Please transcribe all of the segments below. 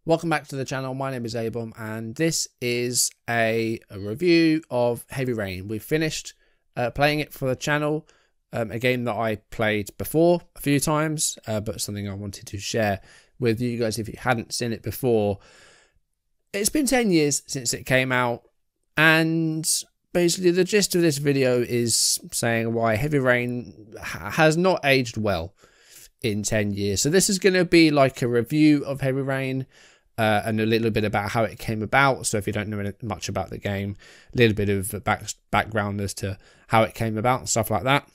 Welcome back to the channel. My name is a-bombfm and this is a review of Heavy Rain. We've finished playing it for the channel, a game that I played before a few times, but something I wanted to share with you guys if you hadn't seen it before. It's been 10 years since it came out, and basically the gist of this video is saying why Heavy Rain has not aged well in 10 years. So this is going to be like a review of Heavy Rain, and a little bit about how it came about. So if you don't know much about the game, a little bit of background as to how it came about and stuff like that.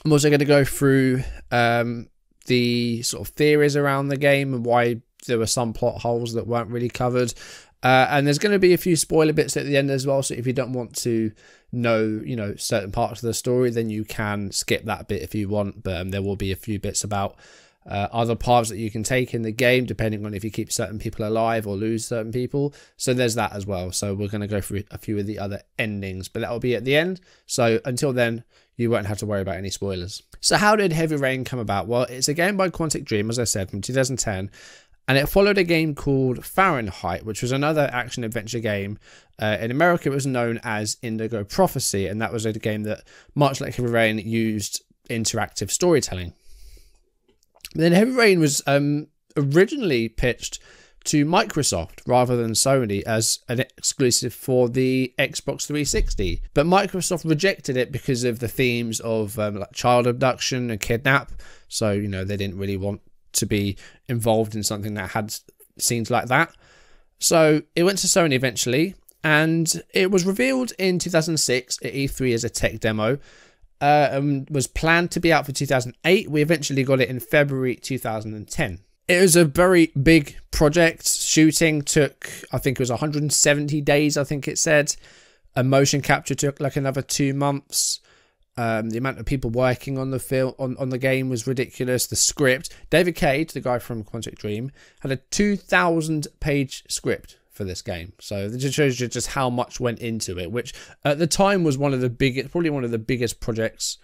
I'm also going to go through the sort of theories around the game and why there were some plot holes that weren't really covered. And there's going to be a few spoiler bits at the end as well. So if you don't want to know, certain parts of the story, then you can skip that bit if you want. But there will be a few bits about other paths that you can take in the game, depending on if you keep certain people alive or lose certain people. So there's that as well. So we're going to go through a few of the other endings, but that will be at the end. So until then, you won't have to worry about any spoilers. So how did Heavy Rain come about? Well, it's a game by Quantic Dream, as I said, from 2010. And it followed a game called Fahrenheit, which was another action-adventure game. In America, it was known as Indigo Prophecy, and that was a game that, much like Heavy Rain, used interactive storytelling. Then Heavy Rain was originally pitched to Microsoft rather than Sony as an exclusive for the Xbox 360. But Microsoft rejected it because of the themes of like child abduction and kidnap. So, they didn't really want to be involved in something that had scenes like that. So it went to Sony eventually, and it was revealed in 2006 at E3 as a tech demo. Was planned to be out for 2008. We eventually got it in February 2010. It was a very big project. Shooting took, I think it was 170 days, I think it said. Motion capture took like another 2 months. The amount of people working on the film on the game was ridiculous. The script, David Cage, the guy from Quantic Dream, had a 2,000-page script for this game. So it just shows you just how much went into it, which at the time was one of the biggest, probably one of the biggest projects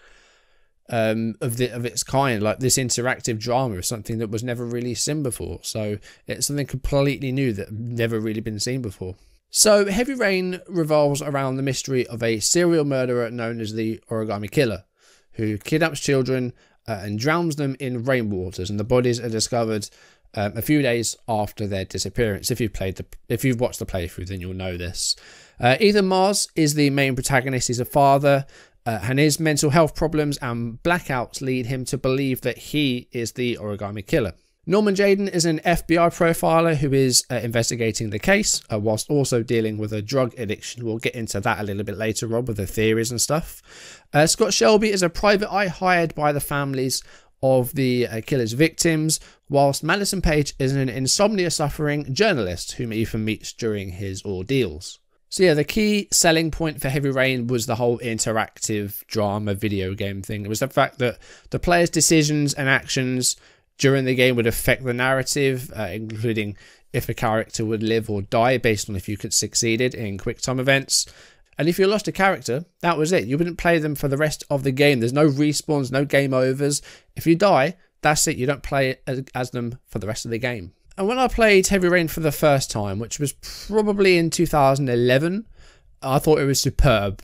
of its kind. Like, this interactive drama is something that was never really seen before. So it's something completely new that never really been seen before. So Heavy Rain revolves around the mystery of a serial murderer known as the Origami Killer, who kidnaps children and drowns them in rainwaters, and the bodies are discovered a few days after their disappearance. If you've watched the playthrough, then you'll know this. Ethan Mars is the main protagonist. He's a father, and his mental health problems and blackouts lead him to believe that he is the Origami Killer. Norman Jayden is an FBI profiler who is investigating the case, whilst also dealing with a drug addiction. We'll get into that a little bit later on with the theories and stuff. Scott Shelby is a private eye hired by the families of the killer's victims, whilst Madison Page is an insomnia-suffering journalist whom Ethan meets during his ordeals. So yeah, the key selling point for Heavy Rain was the whole interactive drama video game thing. It was the fact that the player's decisions and actions during the game would affect the narrative, including if a character would live or die based on if you could succeeded in quick time events. And if you lost a character, that was it. You wouldn't play them for the rest of the game. There's no respawns, no game overs. If you die, that's it. You don't play as them for the rest of the game. And when I played Heavy Rain for the first time, which was probably in 2011, I thought it was superb.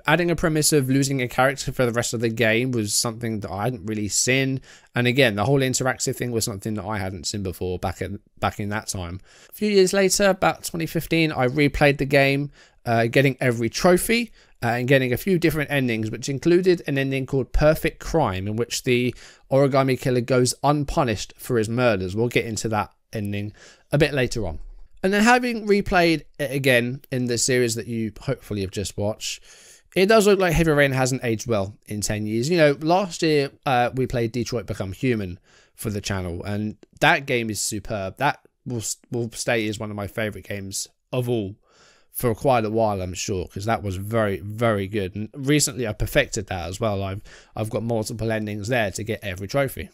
Adding a premise of losing a character for the rest of the game was something that I hadn't really seen. And again, the whole interactive thing was something that I hadn't seen before back in that time. A few years later, about 2015, I replayed the game, getting every trophy and getting a few different endings, which included an ending called Perfect Crime, in which the Origami Killer goes unpunished for his murders. We'll get into that ending a bit later on. And then, having replayed it again in the series that you hopefully have just watched, it does look like Heavy Rain hasn't aged well in 10 years. Last year we played Detroit Become Human for the channel, and that game is superb. That will stay as one of my favourite games of all for quite a while, I'm sure, because that was very, very good. And recently I perfected that as well. I've got multiple endings there to get every trophy.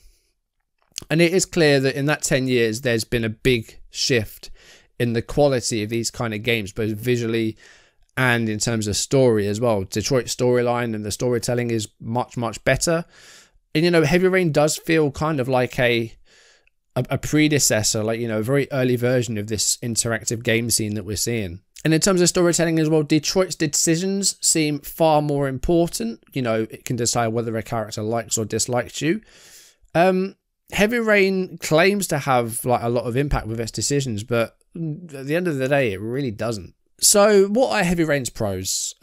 And it is clear that in that 10 years there's been a big shift in the quality of these kind of games, both visually and in terms of story as well. Detroit's storyline and the storytelling is much, much better. And Heavy Rain does feel kind of like a a predecessor, like, you know, a very early version of this interactive game scene that we're seeing. And in terms of storytelling as well, Detroit's decisions seem far more important. You know, it can decide whether a character likes or dislikes you. Heavy Rain claims to have like a lot of impact with its decisions, but at the end of the day, it really doesn't. So what are Heavy Rain's pros?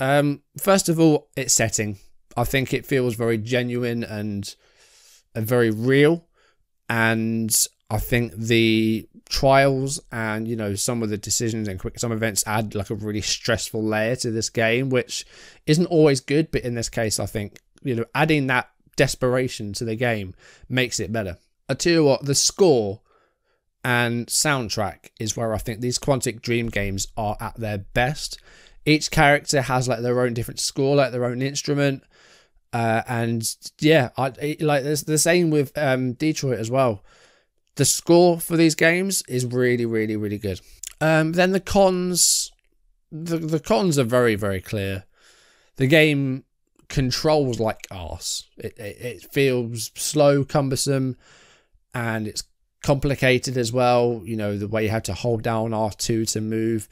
First of all, its setting. I think it feels very genuine and very real. And I think the trials and, you know, some of the decisions and quick time events add like a really stressful layer to this game, which isn't always good. But in this case, I think, you know, adding that desperation to the game makes it better. I tell you what, the score and soundtrack is where I think these Quantic Dream games are at their best. Each character has like their own different score, like their own instrument. And yeah, like there's the same with Detroit as well. The score for these games is really, really, really good. Then the cons, the cons are very, very clear. The game controls like arse. It feels slow, cumbersome, and it's complicated as well. You know, the way you have to hold down R2 to move.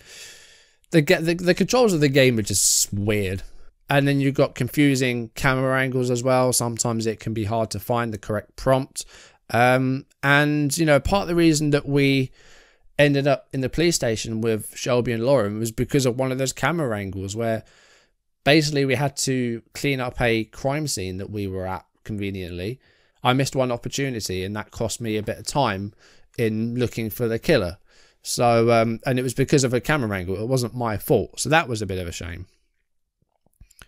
The controls of the game are just weird. And then you've got confusing camera angles as well. Sometimes it can be hard to find the correct prompt. And, you know, part of the reason that we ended up in the police station with Shelby and Lauren was because of one of those camera angles where basically we had to clean up a crime scene that we were at conveniently. I missed one opportunity and that cost me a bit of time in looking for the killer. So, and it was because of a camera angle. It wasn't my fault. So that was a bit of a shame.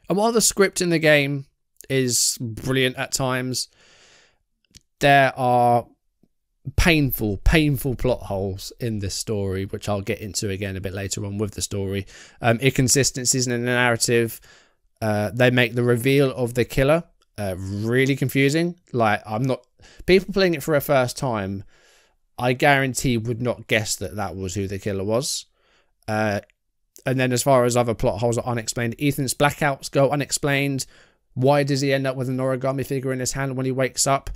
And while the script in the game is brilliant at times, there are painful plot holes in this story, which I'll get into again a bit later on with the story. Inconsistencies in the narrative. They make the reveal of the killer really confusing. Like, people playing it for a first time, I guarantee would not guess that that was who the killer was. And then as far as other plot holes are unexplained, Ethan's blackouts go unexplained. Why does he end up with an origami figure in his hand when he wakes up?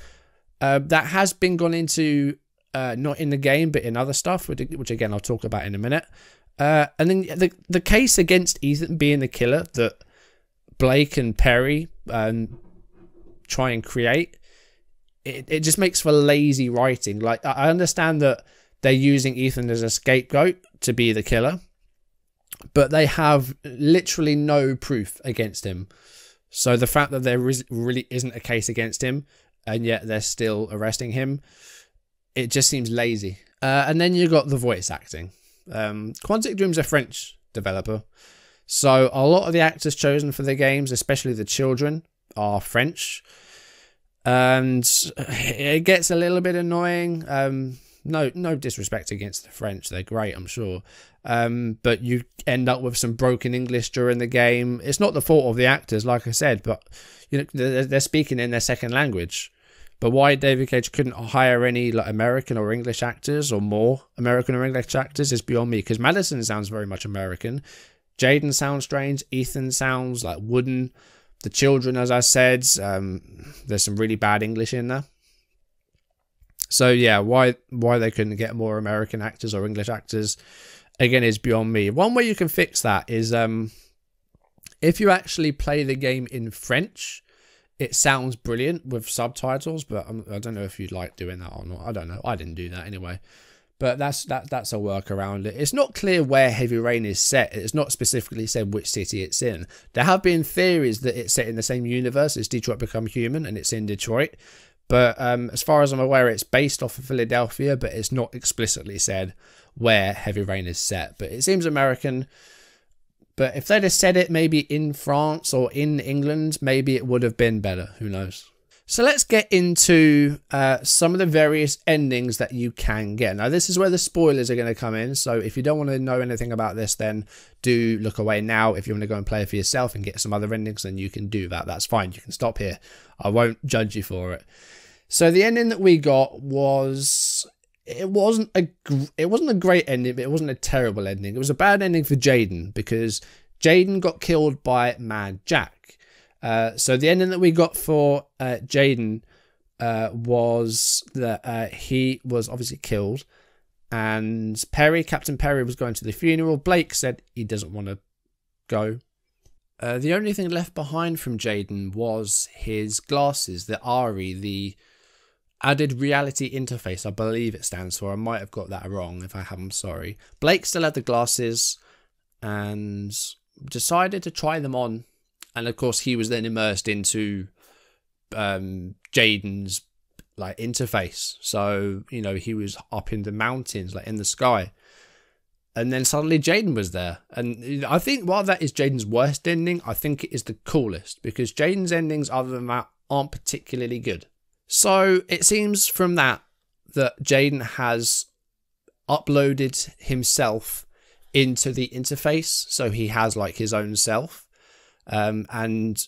That has been gone into, not in the game, but in other stuff, which again, I'll talk about in a minute. And then the case against Ethan being the killer that Blake and Perry try and create, it just makes for lazy writing. Like, I understand that they're using Ethan as a scapegoat to be the killer, but they have literally no proof against him. So the fact that there really isn't a case against him, and yet they're still arresting him, it just seems lazy. And then you got the voice acting. Quantic Dream's a French developer, so a lot of the actors chosen for the games, especially the children, are French. And it gets a little bit annoying. No disrespect against the French, they're great, I'm sure. But you end up with some broken English during the game. It's not the fault of the actors, like I said, but you know, they're speaking in their second language. But why David Cage couldn't hire any like American or English actors, or more American or English actors, is beyond me. Because Madison sounds very much American, Jaden sounds strange, Ethan sounds like wooden. The children, as I said, there's some really bad English in there. So yeah, why they couldn't get more American actors or English actors, again, is beyond me. One way you can fix that is if you actually play the game in French, it sounds brilliant with subtitles, but I don't know if you'd like doing that or not. I don't know. I didn't do that anyway. But that's a workaround. It's not clear where Heavy Rain is set. It's not specifically said which city it's in. There have been theories that it's set in the same universe as Detroit Become Human, and it's in Detroit. But as far as I'm aware, it's based off of Philadelphia, but it's not explicitly said where Heavy Rain is set. But it seems American. But if they'd have said it maybe in France or in England, maybe it would have been better. Who knows? So let's get into some of the various endings that you can get. Now, this is where the spoilers are going to come in. So if you don't want to know anything about this, then do look away now. If you want to go and play it for yourself and get some other endings, then you can do that. That's fine. You can stop here. I won't judge you for it. So the ending that we got was... It wasn't a great ending, but it wasn't a terrible ending. It was a bad ending for Jaden, because Jaden got killed by Mad Jack. So the ending that we got for Jaden was that he was obviously killed, and Captain Perry was going to the funeral. Blake said he doesn't want to go. The only thing left behind from Jaden was his glasses, the ARI, the added reality interface, I believe it stands for. I might have got that wrong. If I have, I'm sorry. Blake still had the glasses and decided to try them on, and of course he was then immersed into Jaden's like interface. So, you know, he was up in the mountains, like in the sky, and then suddenly Jaden was there. And I think while that is Jaden's worst ending, I think it is the coolest, because Jaden's endings other than that aren't particularly good. So it seems from that Jaden has uploaded himself into the interface, so he has like his own self, and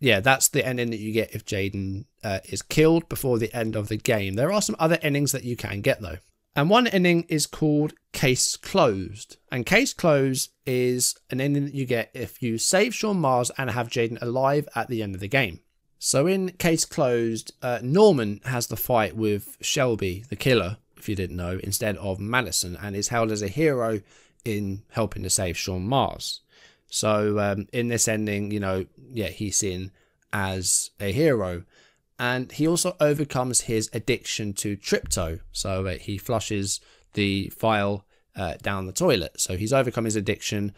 yeah, that's the ending that you get if Jaden is killed before the end of the game. There are some other endings that you can get though, and one ending is called Case Closed, and Case Closed is an ending that you get if you save Sean Mars and have Jaden alive at the end of the game. So in Case Closed, Norman has the fight with Shelby, the killer, if you didn't know, instead of Madison, and is held as a hero in helping to save Sean Mars. So in this ending, you know, yeah, he's seen as a hero, and he also overcomes his addiction to Tripto. So he flushes the file down the toilet. So he's overcome his addiction,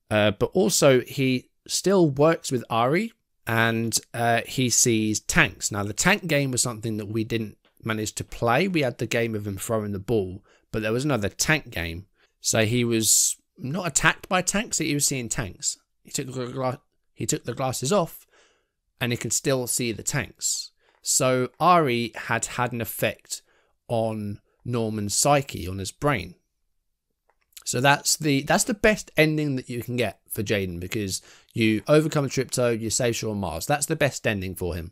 but also he still works with Ari, and he sees tanks. Now the tank game was something that we didn't manage to play. We had the game of him throwing the ball, but there was another tank game. So he was not attacked by tanks, he was seeing tanks. He took the glasses off, and he could still see the tanks. So Ari had an effect on Norman's psyche, on his brain. So that's the best ending that you can get for Jaden, because you overcome Tripto, you save Sean Mars. That's the best ending for him.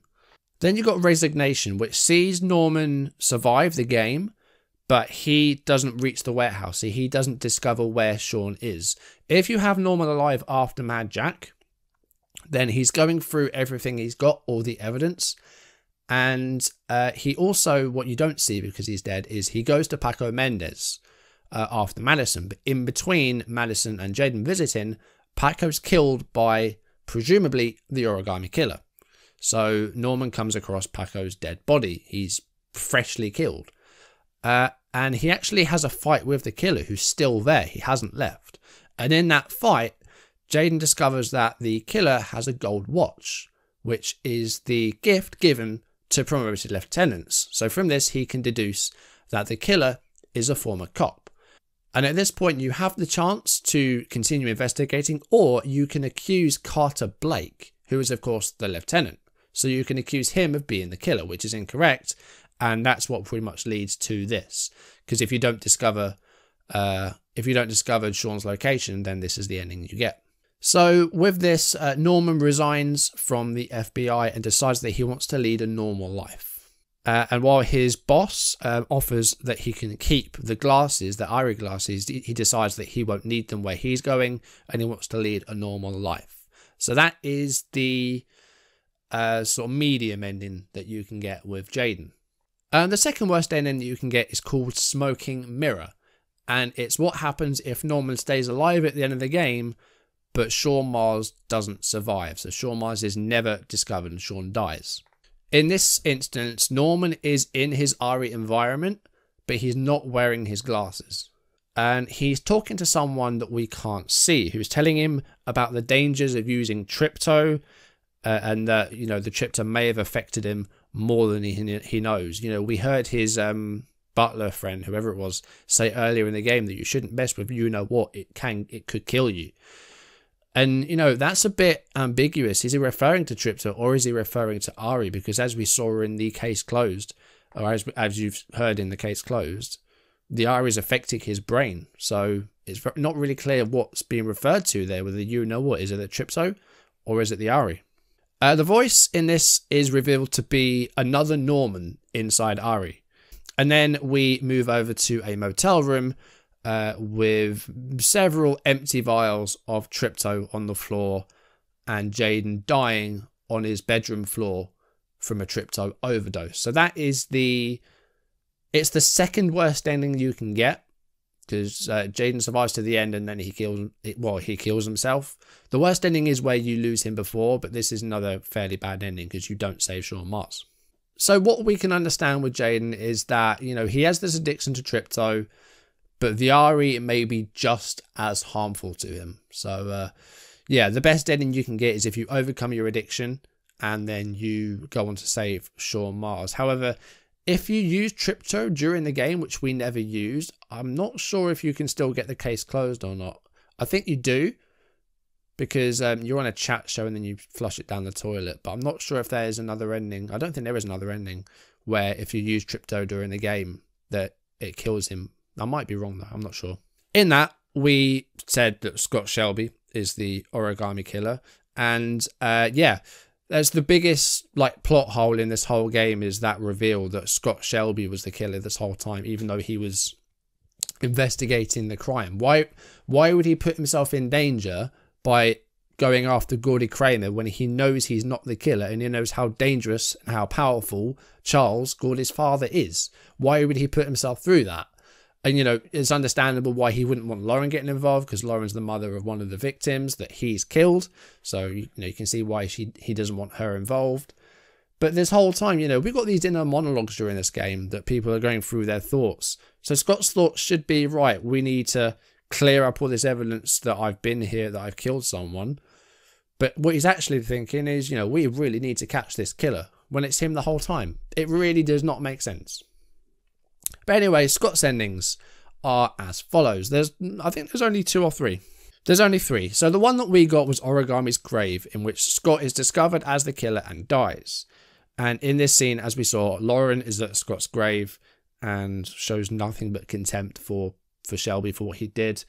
Then you've got Resignation, which sees Norman survive the game, but he doesn't reach the warehouse. He doesn't discover where Sean is. If you have Norman alive after Mad Jack, then he's going through everything he's got, all the evidence. And he also, what you don't see because he's dead, is he goes to Paco Mendez after Madison. But in between Madison and Jaden visiting, Paco's killed by, presumably, the Origami Killer. So Norman comes across Paco's dead body. He's freshly killed. And he actually has a fight with the killer, who's still there. He hasn't left. And in that fight, Jaden discovers that the killer has a gold watch, which is the gift given to promoted lieutenants. So from this, he can deduce that the killer is a former cop. And at this point, you have the chance to continue investigating, or you can accuse Carter Blake, who is, of course, the lieutenant. So you can accuse him of being the killer, which is incorrect. And that's what pretty much leads to this. Because if you don't discover Sean's location, then this is the ending you get. So with this, Norman resigns from the FBI and decides that he wants to lead a normal life. And while his boss offers that he can keep the glasses, the Ari glasses, he decides that he won't need them where he's going, and he wants to lead a normal life. So that is the sort of medium ending that you can get with Jaden. The second worst ending that you can get is called Smoking Mirror, and it's what happens if Norman stays alive at the end of the game, but Sean Mars doesn't survive. So Sean Mars is never discovered and Sean dies. In this instance, Norman is in his Ari environment, but he's not wearing his glasses. And he's talking to someone that we can't see, who's telling him about the dangers of using Tripto, and that, you know, the Tripto may have affected him more than he knows. You know, we heard his butler friend, whoever it was, say earlier in the game that you shouldn't mess with, you know what, it could kill you. And, you know, that's a bit ambiguous. Is he referring to Tripto, or is he referring to Ari? Because as we saw in the Case Closed, or as you've heard in the Case Closed, the Ari is affecting his brain. So it's not really clear what's being referred to there, whether you know what. Is it the Tripto, or is it the Ari? The voice in this is revealed to be another Norman inside Ari. And then we move over to a motel room with several empty vials of Tripto on the floor, and Jaden dying on his bedroom floor from a trypto overdose. So that is it's the second worst ending you can get, because Jaden survives to the end and then he kills himself. The worst ending is where you lose him before, but this is another fairly bad ending because you don't save Sean Mars. So what we can understand with Jaden is that, you know, he has this addiction to trypto, but the RE may be just as harmful to him. So yeah, the best ending you can get is if you overcome your addiction and then you go on to save Sean Mars. However, if you use trypto during the game, which we never used, I'm not sure if you can still get the case closed or not. I think you do, because you're on a chat show and then you flush it down the toilet. But I'm not sure if there is another ending. I don't think there is another ending where if you use trypto during the game that it kills him. I might be wrong though. I'm not sure. In that, we said that Scott Shelby is the Origami Killer. And yeah, there's the biggest like plot hole in this whole game is that reveal that Scott Shelby was the killer this whole time, even though he was investigating the crime. Why would he put himself in danger by going after Gordy Kramer when he knows he's not the killer and he knows how dangerous and how powerful Charles, Gordy's father, is? Why would he put himself through that? And, you know, it's understandable why he wouldn't want Lauren getting involved, because Lauren's the mother of one of the victims that he's killed. So, you know, you can see why he doesn't want her involved. But this whole time, you know, we've got these inner monologues during this game that people are going through their thoughts. So Scott's thoughts should be, right, we need to clear up all this evidence that I've been here, that I've killed someone. But what he's actually thinking is, you know, we really need to catch this killer, when it's him the whole time. It really does not make sense. But anyway, Scott's endings are as follows. I think there's only 2 or 3. There's only 3. So the one that we got was Origami's grave, in which Scott is discovered as the killer and dies. And in this scene, as we saw, Lauren is at Scott's grave and shows nothing but contempt for Shelby for what he did.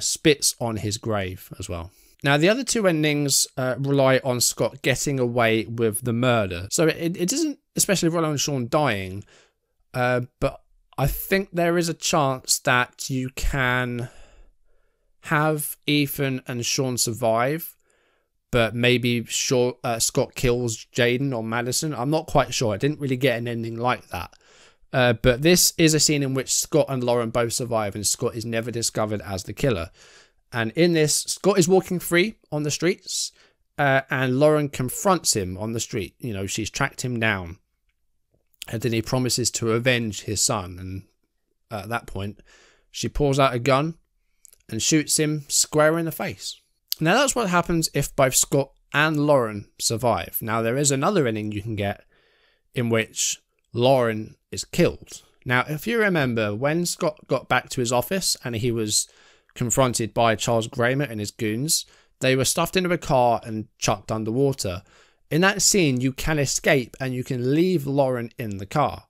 Spits on his grave as well. Now, the other 2 endings rely on Scott getting away with the murder. So it doesn't especially rely on Sean dying, but I think there is a chance that you can have Ethan and Sean survive, but maybe Scott kills Jaden or Madison. I'm not quite sure. I didn't really get an ending like that. But this is a scene in which Scott and Lauren both survive, and Scott is never discovered as the killer. And in this, Scott is walking free on the streets, and Lauren confronts him on the street. You know, she's tracked him down. And then he promises to avenge his son. And at that point, she pulls out a gun and shoots him square in the face. Now, that's what happens if both Scott and Lauren survive. Now, there is another ending you can get in which Lauren is killed. Now, if you remember, when Scott got back to his office and he was confronted by Charles Kramer and his goons, they were stuffed into a car and chucked underwater. In that scene, you can escape and you can leave Lauren in the car,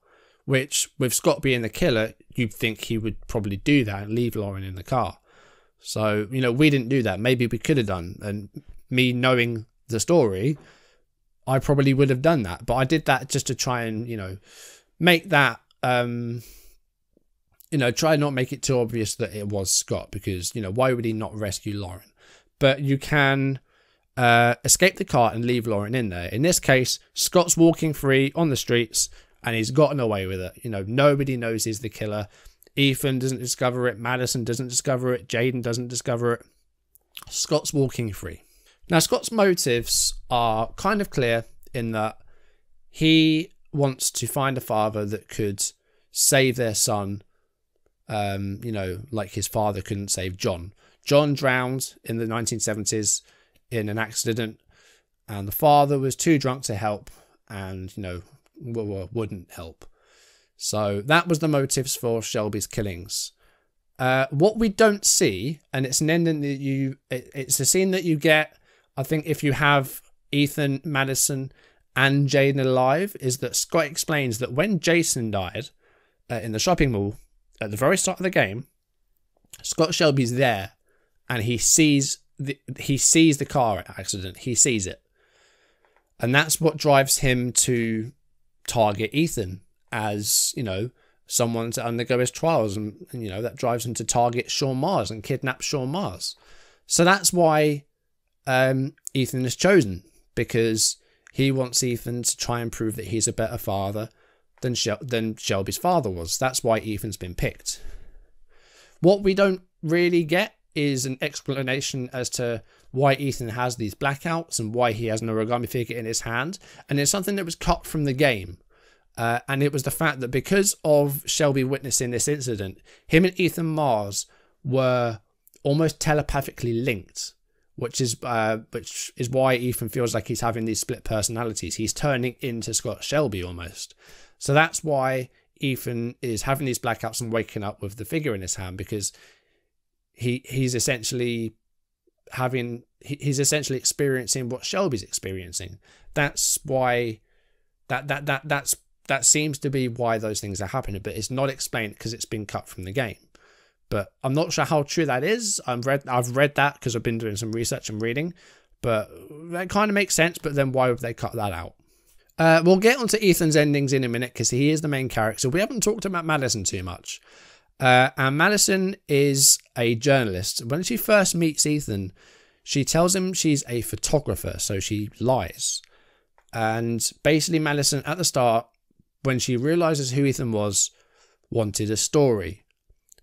which with Scott being the killer, you'd think he would probably do that and leave Lauren in the car. So, you know, we didn't do that. Maybe we could have done. And me knowing the story, I probably would have done that. But I did that just to try and, you know, make that, you know, try not make it too obvious that it was Scott, because, you know, why would he not rescue Lauren? But you can escape the car and leave Lauren in there. In this case, Scott's walking free on the streets and he's gotten away with it. You know, nobody knows he's the killer. Ethan doesn't discover it. Madison doesn't discover it. Jaden doesn't discover it. Scott's walking free. Now, Scott's motives are kind of clear in that he wants to find a father that could save their son, you know, like his father couldn't save John. John drowned in the 1970s in an accident, and the father was too drunk to help and, you know, wouldn't help. So that was the motives for Shelby's killings. What we don't see, and it's an ending that it's a scene that you get, I think, if you have Ethan, Madison and Jaden alive, is that Scott explains that when Jason died in the shopping mall at the very start of the game, Scott Shelby's there and he sees the car accident. He sees it. And that's what drives him to target Ethan as, you know, someone to undergo his trials. And you know, that drives him to target Sean Mars and kidnap Sean Mars. So that's why Ethan is chosen, because He wants Ethan to try and prove that he's a better father than Shelby's father was. That's why Ethan's been picked. What we don't really get is an explanation as to why Ethan has these blackouts and why he has an origami figure in his hand. And it's something that was cut from the game. And it was the fact that because of Shelby witnessing this incident, him and Ethan Mars were almost telepathically linked, which is why Ethan feels like he's having these split personalities. He's turning into Scott Shelby almost. So that's why Ethan is having these blackouts and waking up with the figure in his hand, because he's essentially experiencing what Shelby's experiencing. That's why that seems to be why those things are happening, but it's not explained because it's been cut from the game. But I'm not sure how true that is. I've read that because I've been doing some research and reading, but that kind of makes sense. But then why would they cut that out? We'll get onto Ethan's endings in a minute because he is the main character. We haven't talked about Madison too much. And Madison is a journalist. When she first meets Ethan, she tells him she's a photographer, so she lies. And basically Madison, at the start, when she realizes who Ethan was, wanted a story.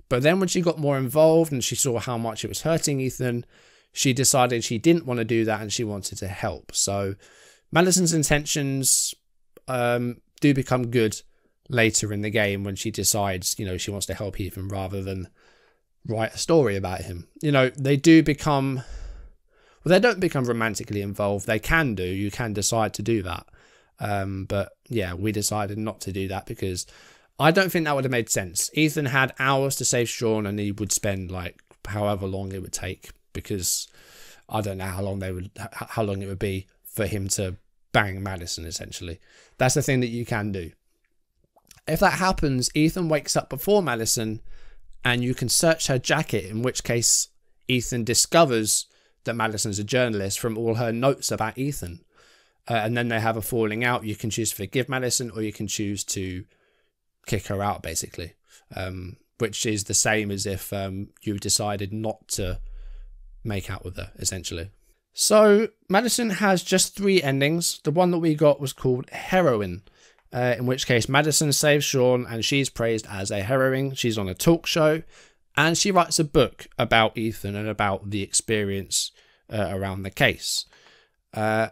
But then when she got more involved and she saw how much it was hurting Ethan, she decided she didn't want to do that and she wanted to help. So Madison's intentions do become good later in the game when she decides, she wants to help Ethan rather than write a story about him. They do become... Well, they don't become romantically involved. They can do. You can decide to do that. But yeah, we decided not to do that because I don't think that would have made sense. Ethan had hours to save Sean and he would spend like however long it would take, because I don't know how long it would be for him to bang Madison, essentially. That's the thing that you can do. If that happens, Ethan wakes up before Madison and you can search her jacket, in which case Ethan discovers that Madison's a journalist from all her notes about Ethan. And then they have a falling out. You can choose to forgive Madison or you can choose to kick her out, basically. Which is the same as if you decided not to make out with her, essentially. So Madison has just 3 endings. The one that we got was called Heroine. In which case Madison saves Sean and she's praised as a heroine. She's on a talk show. And she writes a book about Ethan and about the experience around the case.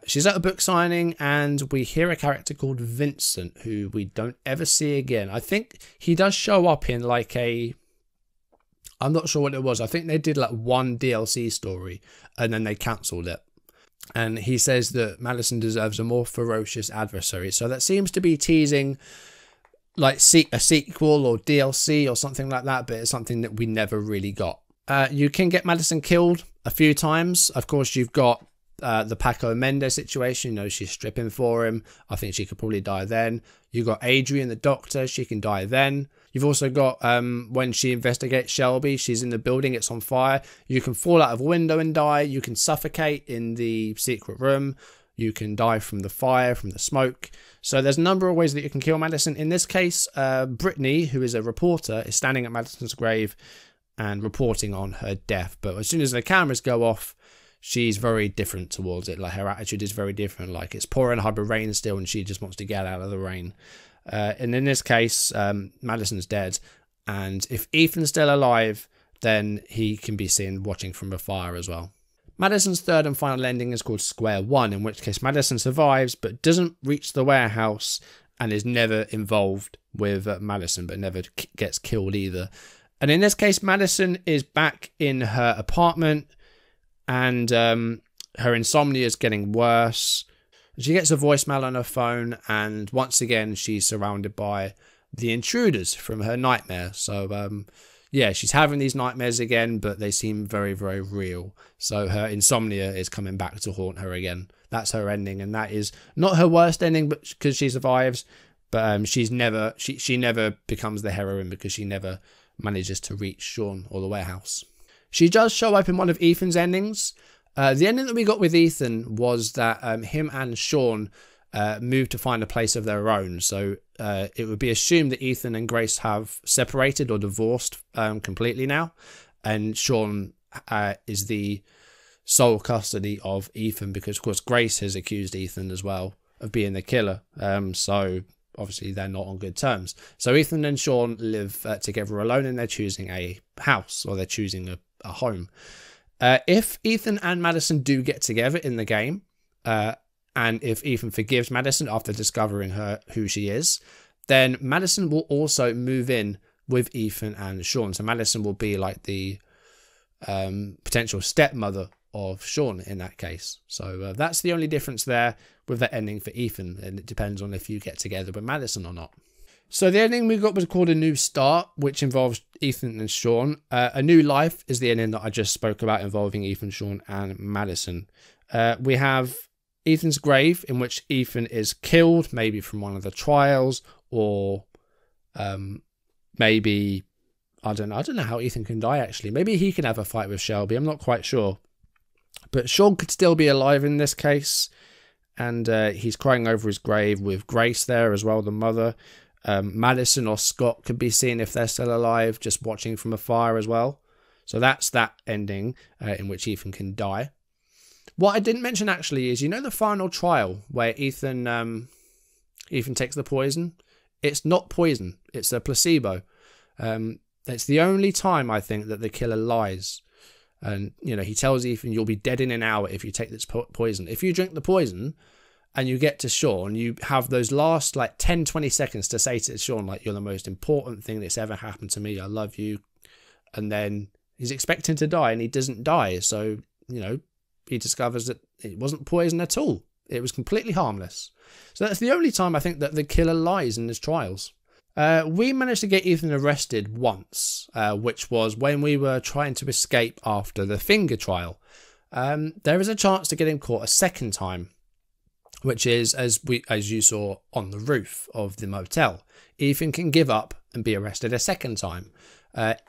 She's at a book signing and we hear a character called Vincent, who we don't ever see again. I think he does show up in like I'm not sure what it was. I think they did like one DLC story and then they cancelled it. And he says that Madison deserves a more ferocious adversary. So that seems to be teasing like a sequel or DLC or something like that, but it's something that we never really got. You can get Madison killed a few times. Of course, you've got the Paco Mendez situation. She's stripping for him. I think she could probably die then. You got Adrian, the doctor. She can die then. You've also got when she investigates Shelby, she's in the building, it's on fire. You can fall out of a window and die. You can suffocate in the secret room. You can die from the fire, from the smoke. So there's a number of ways that you can kill Madison. In this case, Brittany, who is a reporter, is standing at Madison's grave and reporting on her death. But as soon as the cameras go off, she's very different towards it. Like, her attitude is very different. Like, it's pouring hard with rain still and she just wants to get out of the rain. And in this case, Madison's dead. And if Ethan's still alive, then he can be seen watching from afar as well. Madison's third and final ending is called Square One, in which case Madison survives but doesn't reach the warehouse and is never involved with Madison, but never gets killed either. And in this case, Madison is back in her apartment and her insomnia is getting worse. She gets a voicemail on her phone and once again she's surrounded by the intruders from her nightmare. So yeah, she's having these nightmares again, but they seem very, very real. So her insomnia is coming back to haunt her again. That's her ending, and that is not her worst ending, but because she survives. But she never becomes the heroine because she never manages to reach Sean or the warehouse. She does show up in one of Ethan's endings. The ending that we got with Ethan was that him and Sean moved to find a place of their own. So it would be assumed that Ethan and Grace have separated or divorced completely now. And Sean is the sole custody of Ethan because, of course, Grace has accused Ethan as well of being the killer. So obviously they're not on good terms. So Ethan and Sean live together alone, and they're choosing a house, or they're choosing a home. If Ethan and Madison do get together in the game, and if Ethan forgives Madison after discovering who she is, then Madison will also move in with Ethan and Sean. So Madison will be like the potential stepmother of Sean in that case. So that's the only difference there with that ending for Ethan, and it depends on if you get together with Madison or not. So the ending we got was called A New Start, which involves Ethan and Sean. A New Life is the ending that I just spoke about, involving Ethan, Sean and Madison. We have Ethan's Grave, in which Ethan is killed, maybe from one of the trials, or maybe, I don't know how Ethan can die actually. Maybe he can have a fight with Shelby, I'm not quite sure. But Sean could still be alive in this case, and he's crying over his grave with Grace there as well, the mother. Madison or Scott could be seen, if they're still alive, just watching from afar as well. So that's that ending in which Ethan can die. What I didn't mention actually is, you know, the final trial where Ethan takes the poison? It's not poison, it's a placebo. It's the only time I think that the killer lies. And, you know, he tells Ethan, you'll be dead in an hour if you take this poison. If you drink the poison and you get to Sean, you have those last like 10-20 seconds to say to Sean, like, you're the most important thing that's ever happened to me, I love you. And then he's expecting to die and he doesn't die. So, you know, he discovers that it wasn't poison at all. It was completely harmless. So that's the only time I think that the killer lies in his trials. We managed to get Ethan arrested once, which was when we were trying to escape after the finger trial. There is a chance to get him caught a second time, which is, as you saw on the roof of the motel. Ethan can give up and be arrested a second time.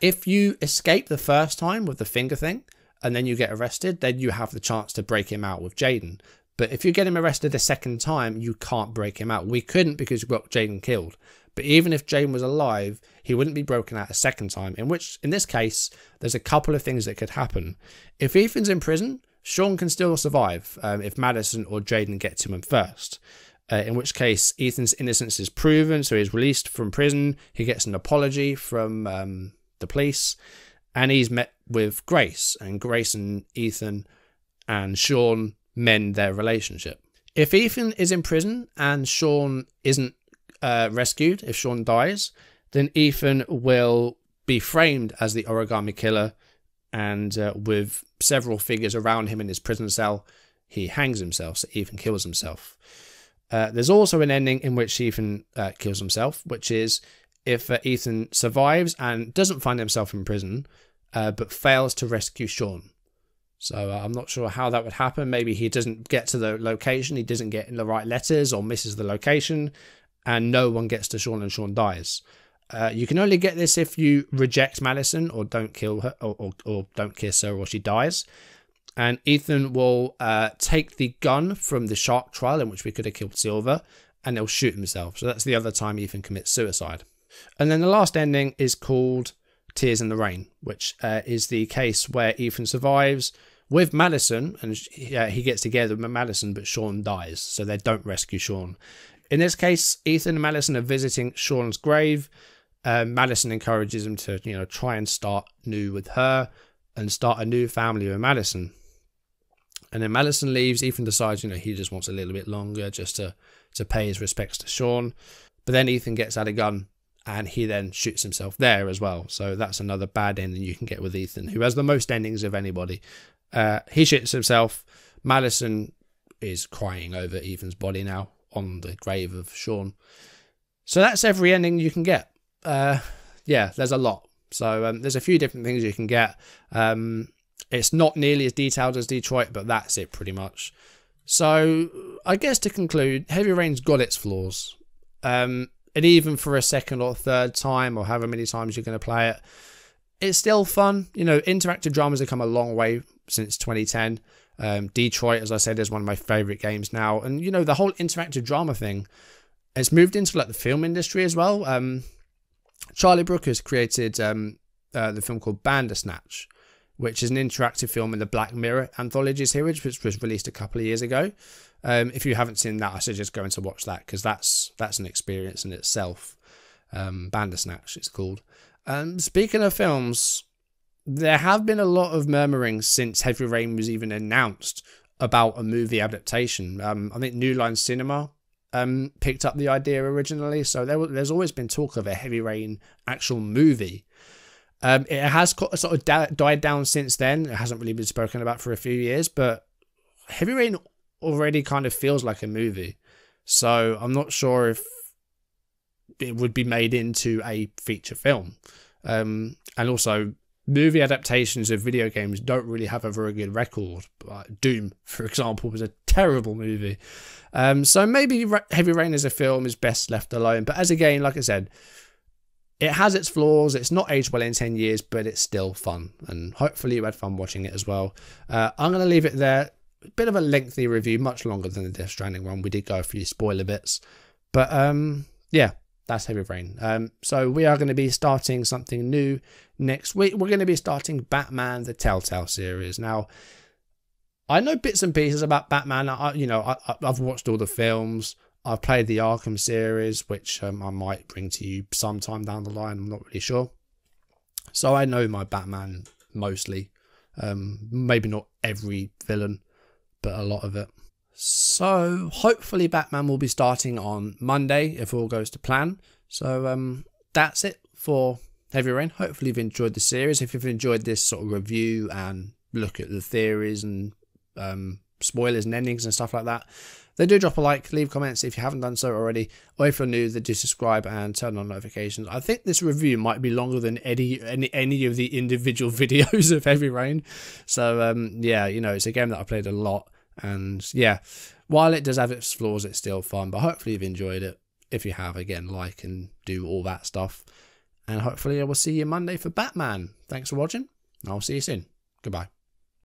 If you escape the first time with the finger thing, and then you get arrested, then you have the chance to break him out with Jaden. But if you get him arrested a second time, you can't break him out. We couldn't because we got Jaden killed. But even if Jaden was alive, he wouldn't be broken out a second time. In this case, there's a couple of things that could happen. If Ethan's in prison, Sean can still survive if Madison or Jaden get to him first. In which case, Ethan's innocence is proven, so he's released from prison. He gets an apology from the police, and he's met with Grace. And Grace and Ethan and Sean mend their relationship. If Ethan is in prison and Sean isn't rescued, if Sean dies, then Ethan will be framed as the Origami Killer, and with several figures around him in his prison cell, he hangs himself, so Ethan kills himself. There's also an ending in which Ethan kills himself, which is if Ethan survives and doesn't find himself in prison, but fails to rescue Sean. So I'm not sure how that would happen. Maybe he doesn't get to the location, he doesn't get in the right letters, or misses the location, and no one gets to Sean and Sean dies. You can only get this if you reject Madison, or don't kill her, or don't kiss her, or she dies. And Ethan will take the gun from the shark trial in which we could have killed Silver, and he'll shoot himself. So that's the other time Ethan commits suicide. And then the last ending is called Tears in the Rain, which is the case where Ethan survives with Madison, and he gets together with Madison, but Sean dies, so they don't rescue Sean. In this case, Ethan and Madison are visiting Sean's grave. Madison encourages him to, try and start new with her and start a new family with Madison. And then Madison leaves. Ethan decides, he just wants a little bit longer just to pay his respects to Sean. But then Ethan gets out a gun and he then shoots himself there as well. So that's another bad ending you can get with Ethan, who has the most endings of anybody. He shoots himself. Madison is crying over Ethan's body now on the grave of Sean. So that's every ending you can get. There's a lot. So there's a few different things you can get. It's not nearly as detailed as Detroit, but that's it pretty much. So I guess to conclude, Heavy Rain's got its flaws. And even for a second or third time, or however many times you're going to play it, it's still fun. Interactive dramas have come a long way since 2010. Detroit, as I said, is one of my favourite games now. And, the whole interactive drama thing, it's moved into the film industry as well. Charlie Brooker has created the film called Bandersnatch, which is an interactive film in the Black Mirror anthology series, which was released a couple of years ago. If you haven't seen that, I suggest going to watch that, because that's an experience in itself. Bandersnatch it's called. Speaking of films, there have been a lot of murmurings since Heavy Rain was even announced about a movie adaptation. I think New Line Cinema picked up the idea originally, so there's always been talk of a Heavy Rain actual movie. It has sort of died down since then. It hasn't really been spoken about for a few years, but Heavy Rain already kind of feels like a movie, so I'm not sure if it would be made into a feature film. And also, movie adaptations of video games don't really have a very good record. Doom, for example, was a terrible movie. So maybe Heavy Rain as a film is best left alone. But as a game, like I said, it has its flaws. It's not aged well in 10 years, but it's still fun. And hopefully you had fun watching it as well. I'm going to leave it there. A bit of a lengthy review, much longer than the Death Stranding one. We did go a few spoiler bits. But yeah, that's Heavy Rain. So we are going to be starting something new next week. We're going to be starting Batman, the Telltale series. Now, I know bits and pieces about Batman. I've watched all the films. I've played the Arkham series, which I might bring to you sometime down the line. I'm not really sure. So I know my Batman mostly. Maybe not every villain, but a lot of it. So hopefully Batman will be starting on Monday if all goes to plan. So that's it for Heavy Rain. Hopefully you've enjoyed the series. If you've enjoyed this sort of review and look at the theories and spoilers and endings and stuff like that, then do drop a like, leave comments if you haven't done so already, or if you're new, then do subscribe and turn on notifications. I think this review might be longer than any of the individual videos of Heavy Rain. So yeah, it's a game that I played a lot, and yeah, while it does have its flaws, it's still fun. But hopefully you've enjoyed it. If you have, again, like and do all that stuff, and hopefully I will see you Monday for Batman. Thanks for watching. I'll see you soon. Goodbye.